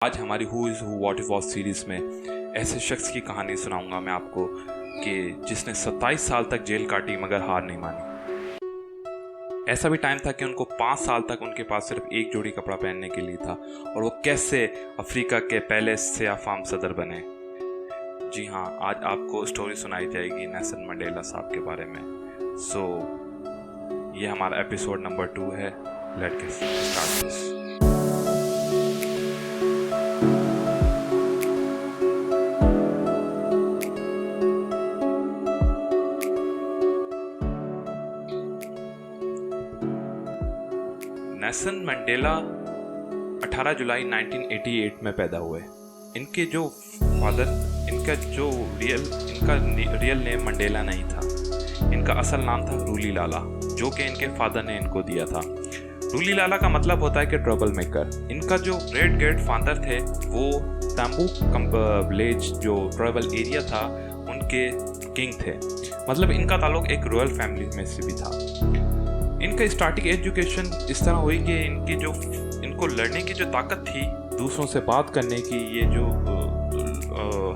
आज हमारी who is who what it was series में ऐसे शख्स की कहानी सुनाऊंगा मैं आपको कि जिसने 27 साल तक जेल काटी मगर हार नहीं मानी। ऐसा भी टाइम था कि उनको 5 साल तक उनके पास सिर्फ एक जोड़ी कपड़ा पहनने के लिए था और वो कैसे अफ्रीका के पहले स्याह फाम सदर बने। जी हाँ, आज आपको स्टोरी सुनाई जाएगी नेल्सन मंडेला साहब के बारे में। ये हमारा एपिसोड नंबर 2 है। Let's get start. Nelson Mandela 18 जुलाई 1988 में पैदा हुए। इनके जो फादर इनका रियल नेम मंडेला नहीं था। इनका असल नाम था रूली लाला, जो कि इनके फादर ने इनको दिया था। रूली लाला का मतलब होता है कि ट्रबल मेकर। इनका जो ग्रेट फादर थे वो ताम्बू विलेज जो ट्राइबल एरिया था उनके किंग थे। मतलब इनका ताल्लुक एक रॉयल फैमिली में से भी था। इनका स्टार्टिंग एजुकेशन इस तरह हुई कि इनको लड़ने की जो ताकत थी, दूसरों से बात करने की, ये जो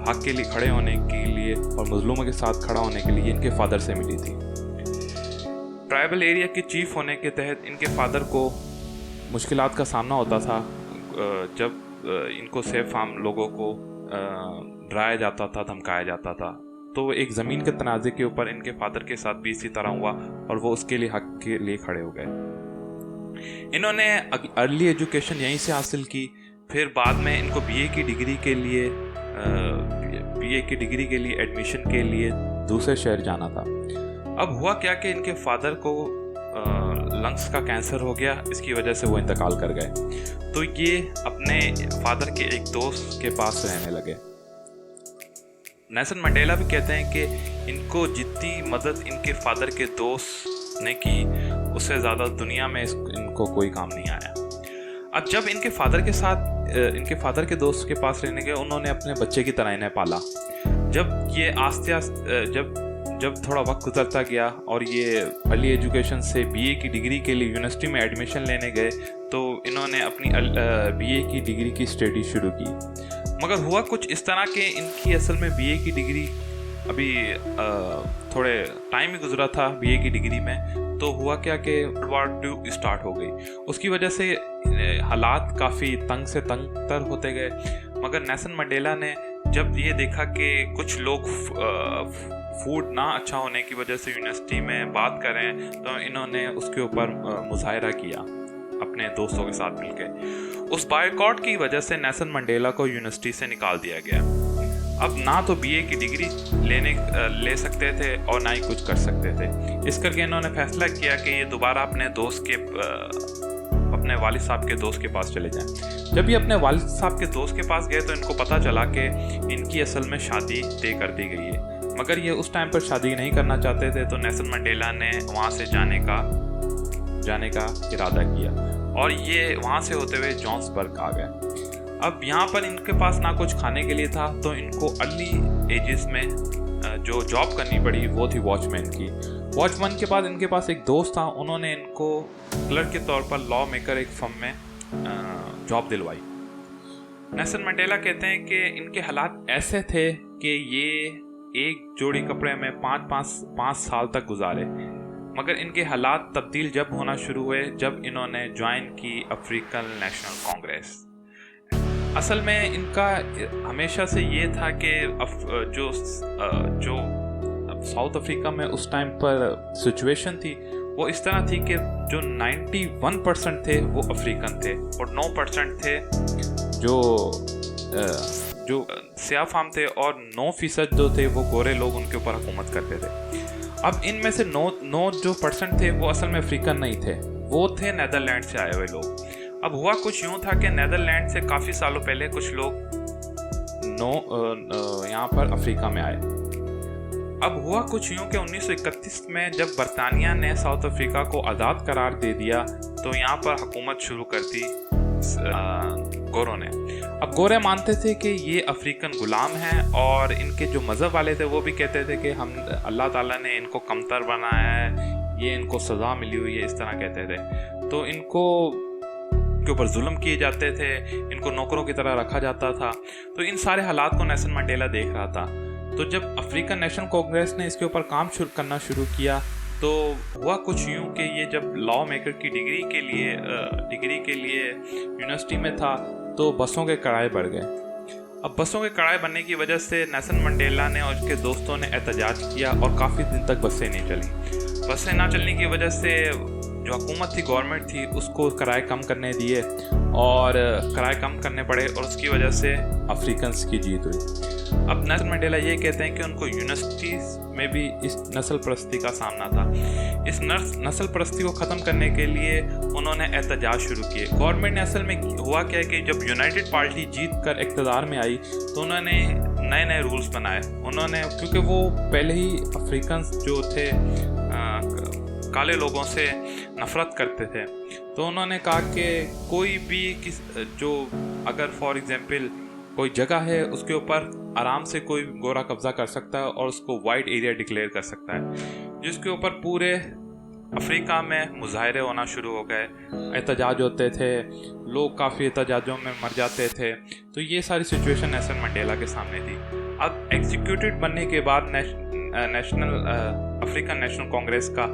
हक के लिए खड़े होने के लिए और मजलूमों के साथ खड़ा होने के लिए इनके फादर से मिली थी। ट्राइबल एरिया के चीफ होने के तहत इनके फादर को मुश्किलात का सामना होता था जब इनको सेफ फार्म लोगों को डराया जाता था, धमकाया जाता था। तो एक ज़मीन के तनाज़े के ऊपर इनके फादर के साथ भी इसी तरह हुआ और वो उसके लिए हक के लिए खड़े हो गए। इन्होंने अर्ली एजुकेशन यहीं से हासिल की। फिर बाद में इनको बीए की डिग्री के लिए एडमिशन के लिए दूसरे शहर जाना था। अब हुआ क्या कि इनके फादर को लंग्स का कैंसर हो गया। इसकी वजह से वो इंतकाल कर गए। तो ये अपने फादर के एक दोस्त के पास रहने लगे। नेल्सन मंडेला भी कहते हैं कि इनको जितनी मदद इनके फादर के दोस्त ने की उससे ज़्यादा दुनिया में इनको कोई काम नहीं आया। अब जब इनके फादर के दोस्त के पास रहने गए, उन्होंने अपने बच्चे की तरह इन्हें पाला। जब ये जब थोड़ा वक्त गुजरता गया और ये अर्ली एजुकेशन से बीए की डिग्री के लिए यूनिवर्सिटी में एडमिशन लेने गए, तो इन्होंने अपनी बीए की डिग्री की स्टडी शुरू की। मगर हुआ कुछ इस तरह के इनकी असल में बीए की डिग्री अभी थोड़े टाइम ही गुजरा था बीए की डिग्री में। तो हुआ क्या कि वर्ल्ड वॉर 2 स्टार्ट हो गई। उसकी वजह से हालात काफ़ी तंग से तंग तर होते गए। मगर नेल्सन मंडेला ने जब ये देखा कि कुछ लोग फूड ना अच्छा होने की वजह से यूनिवर्सिटी में बात करें, तो इन्होंने उसके ऊपर मुजाहरा किया अपने दोस्तों के साथ मिलकर। उस बायकॉट की वजह से नेल्सन मंडेला को यूनिवर्सिटी से निकाल दिया गया। अब ना तो बीए की डिग्री ले सकते थे और ना ही कुछ कर सकते थे। इस करके इन्होंने फैसला किया कि ये दोबारा अपने वालिद साहब के दोस्त के पास चले जाएं। जब ये अपने वालिद साहब के दोस्त के पास गए तो इनको पता चला कि इनकी असल में शादी तय कर दी गई है। मगर ये उस टाइम पर शादी नहीं करना चाहते थे। तो नेल्सन मंडेला ने वहाँ से जाने का इरादा किया और ये वहाँ से होते हुए जोहान्सबर्ग आ गए। अब यहाँ पर इनके पास ना कुछ खाने के लिए था, तो इनको अर्ली एजेस में जो जॉब करनी पड़ी वो थी वॉचमैन की। वॉचमैन के बाद इनके पास एक दोस्त था, उन्होंने इनको क्लर्क के तौर पर लॉ मेकर एक फर्म में जॉब दिलवाई। नेल्सन मंडेला कहते हैं कि इनके हालात ऐसे थे कि ये एक जोड़ी कपड़े में पाँच साल तक गुजारे। मगर इनके हालात तब्दील जब होना शुरू हुए जब इन्होंने ज्वाइन की अफ्रीकन नेशनल कांग्रेस। असल में इनका हमेशा से ये था कि जो साउथ अफ्रीका में उस टाइम पर सिचुएशन थी वो इस तरह थी कि जो 91% थे वो अफ्रीकन थे और 9% थे जो स्याह फाम थे और 9% जो थे वो गोरे लोग उनके ऊपर हुकूमत करते थे। अब इनमें से 9 जो % थे वो असल में अफ्रीकन नहीं थे, वो थे नीदरलैंड से आए हुए लोग। अब हुआ कुछ यूँ था कि नीदरलैंड से काफ़ी सालों पहले कुछ लोग यहाँ पर अफ्रीका में आए। अब हुआ कुछ यूँ कि 1931 में जब बरतानिया ने साउथ अफ्रीका को आज़ाद करार दे दिया तो यहाँ पर हुकूमत शुरू कर दी गोरों ने। अब गोरे मानते थे कि ये अफ्रीकन गुलाम हैं और इनके जो मज़हब वाले थे वो भी कहते थे कि हम अल्लाह ताला ने इनको कमतर बनाया है, ये इनको सज़ा मिली हुई है, इस तरह कहते थे। तो इनको के ऊपर जुल्म किए जाते थे, इनको नौकरों की तरह रखा जाता था। तो इन सारे हालात को नेल्सन मंडेला देख रहा था। तो जब अफ्रीकन नेशनल कांग्रेस ने इसके ऊपर काम करना शुरू किया तो हुआ कुछ यूँ कि ये जब लॉ मेकर की डिग्री के लिए यूनिवर्सिटी में था तो बसों के किराए बढ़ गए। अब बसों के किराए बढ़ने की वजह से नेल्सन मंडेला ने और उसके दोस्तों ने एहतजाज किया और काफ़ी दिन तक बसें नहीं चली। बसें ना चलने की वजह से जो हुकूमत थी, गवर्नमेंट थी, उसको किराए कम करने दिए और किराए कम करने पड़े और उसकी वजह से अफ्रीकन्स की जीत हुई। अब नेल्सन मंडेला ये कहते हैं कि उनको यूनिवर्सिटीज़ में भी इस नस्ल परस्ती का सामना था। इस नस्ल परस्ती को ख़त्म करने के लिए उन्होंने एहतजाज शुरू किए। गवर्नमेंट ने असल में हुआ क्या है कि जब यूनाइटेड पार्टी जीत कर इक़्तिदार में आई तो उन्होंने नए नए रूल्स बनाए। उन्होंने, क्योंकि वो पहले ही अफ्रीकन्स जो थे काले लोगों से नफ़रत करते थे, तो उन्होंने कहा कि कोई भी अगर फॉर एग्जांपल कोई जगह है उसके ऊपर आराम से कोई गोरा कब्जा कर सकता है और उसको वाइट एरिया डिक्लेयर कर सकता है, जिसके ऊपर पूरे अफ्रीका में मुजाहरे होना शुरू हो गए, एहतजाज होते थे, लोग काफ़ी एहतजाजों में मर जाते थे। तो ये सारी सिचुएशन नेल्सन मंडेला के सामने थी। अब एग्जीक्यूटिव बनने के बाद अफ्रीकन नेशनल कांग्रेस का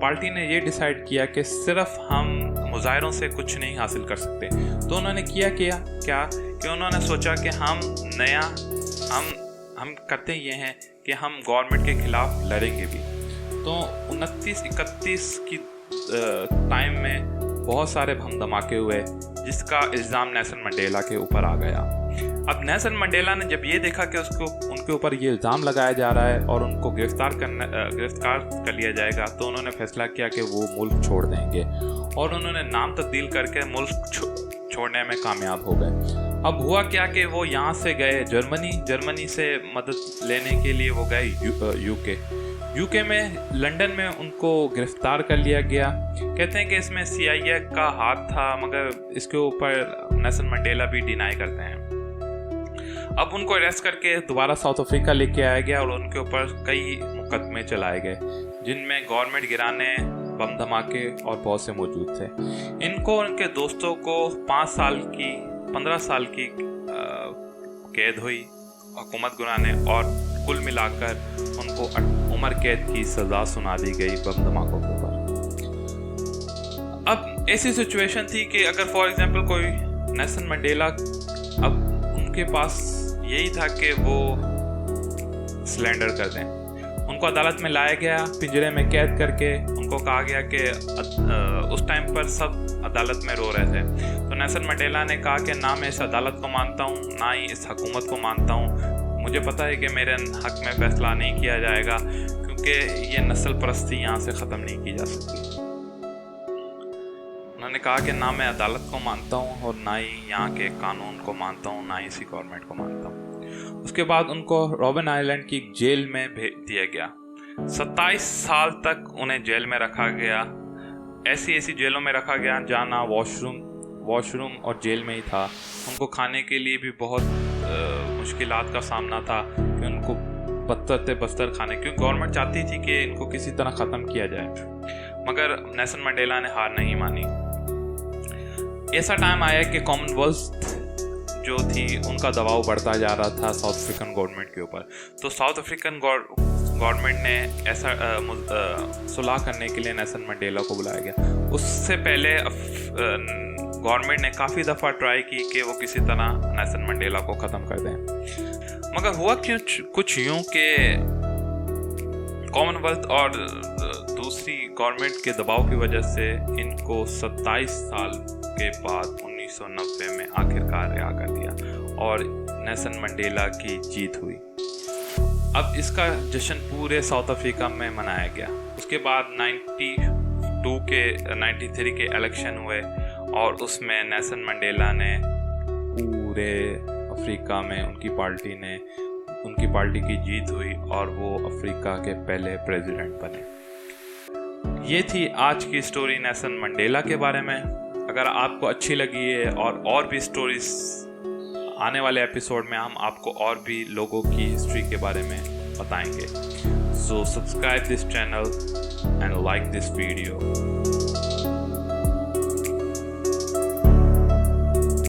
पार्टी ने ये डिसाइड किया कि सिर्फ हम मुजाहरों से कुछ नहीं हासिल कर सकते। तो उन्होंने किया कि उन्होंने सोचा कि हम करते ये हैं कि हम गवर्नमेंट के खिलाफ लड़ेंगे भी। तो 29-31 की टाइम में बहुत सारे बम धमाके हुए, जिसका इल्ज़ाम नेल्सन मंडेला के ऊपर आ गया। अब नेल्सन मंडेला ने जब ये देखा कि उनके ऊपर ये इल्ज़ाम लगाया जा रहा है और उनको गिरफ्तार कर लिया जाएगा, तो उन्होंने फैसला किया कि वो मुल्क छोड़ देंगे और उन्होंने नाम तब्दील करके मुल्क छोड़ने में कामयाब हो गए। अब हुआ क्या कि वो यहाँ से गए जर्मनी से मदद लेने के लिए वो गए यूके में, लंदन में उनको गिरफ्तार कर लिया गया। कहते हैं कि इसमें CIA का हाथ था, मगर इसके ऊपर नेल्सन मंडेला भी डिनाई करते हैं। अब उनको अरेस्ट करके दोबारा साउथ अफ्रीका लेके आया गया और उनके ऊपर कई मुकदमे चलाए गए, जिनमें गवर्नमेंट गिराने, बम धमाके और बहुत से मौजूद थे। इनको उनके दोस्तों को 15 साल की कैद हुई हुकूमत गिराने और कुल मिलाकर उनको उम्र कैद की सज़ा सुना दी गई बम धमाकों के ऊपर। अब ऐसी सिचुएशन थी कि अगर फॉर एग्जांपल कोई नेल्सन मंडेला, अब उनके पास यही था कि वो सरेंडर कर दें। उनको अदालत में लाया गया, पिंजरे में कैद करके उनको कहा गया कि उस टाइम पर सब अदालत में रो रहे थे। तो नेल्सन मंडेला ने कहा कि ना मैं इस अदालत को मानता हूँ, ना ही इस हुकूमत को मानता हूँ। मुझे पता है कि मेरे हक में फैसला नहीं किया जाएगा, क्योंकि ये नस्ल परस्ती यहाँ से ख़त्म नहीं की जा सकती। उन्होंने कहा कि ना मैं अदालत को मानता हूँ और ना ही यहाँ के कानून को मानता हूँ, ना ही इसी गवर्नमेंट को मानता हूँ। उसके बाद उनको रॉबिन आइलैंड की जेल में भेज दिया गया। 27 साल तक उन्हें जेल में रखा गया। ऐसी जेलों में रखा गया जहाँ ना वॉशरूम और जेल में ही था। उनको खाने के लिए भी बहुत मुश्किलात का सामना था कि उनको बस्तर खाने, क्योंकि गवर्नमेंट चाहती थी कि इनको किसी तरह ख़त्म किया जाए, मगर नेल्सन मंडेला ने हार नहीं मानी। ऐसा टाइम आया कि कॉमनवेल्थ जो थी उनका दबाव बढ़ता जा रहा था साउथ अफ्रीकन गवर्नमेंट के ऊपर। तो साउथ अफ्रीकन गवर्नमेंट ने ऐसा सुलह करने के लिए नेल्सन मंडेला को बुलाया गया। उससे पहले गवर्नमेंट ने काफ़ी दफ़ा ट्राई की कि वो किसी तरह नेल्सन मंडेला को ख़त्म कर दें, मगर हुआ कुछ यूँ कि कॉमनवेल्थ और दूसरी गवर्नमेंट के दबाव की वजह से इनको 27 साल के बाद 1990 में आखिरकार रिहा कर दिया और नेल्सन मंडेला की जीत हुई। अब इसका जश्न पूरे साउथ अफ्रीका में मनाया गया। उसके बाद 93 के इलेक्शन हुए और उसमें नेल्सन मंडेला ने पूरे अफ्रीका में उनकी पार्टी की जीत हुई और वो अफ्रीका के पहले प्रेसिडेंट बने। ये थी आज की स्टोरी नेल्सन मंडेला के बारे में। अगर आपको अच्छी लगी है और भी स्टोरीज आने वाले एपिसोड में हम आपको और भी लोगों की हिस्ट्री के बारे में बताएंगे। So subscribe this channel and like this video.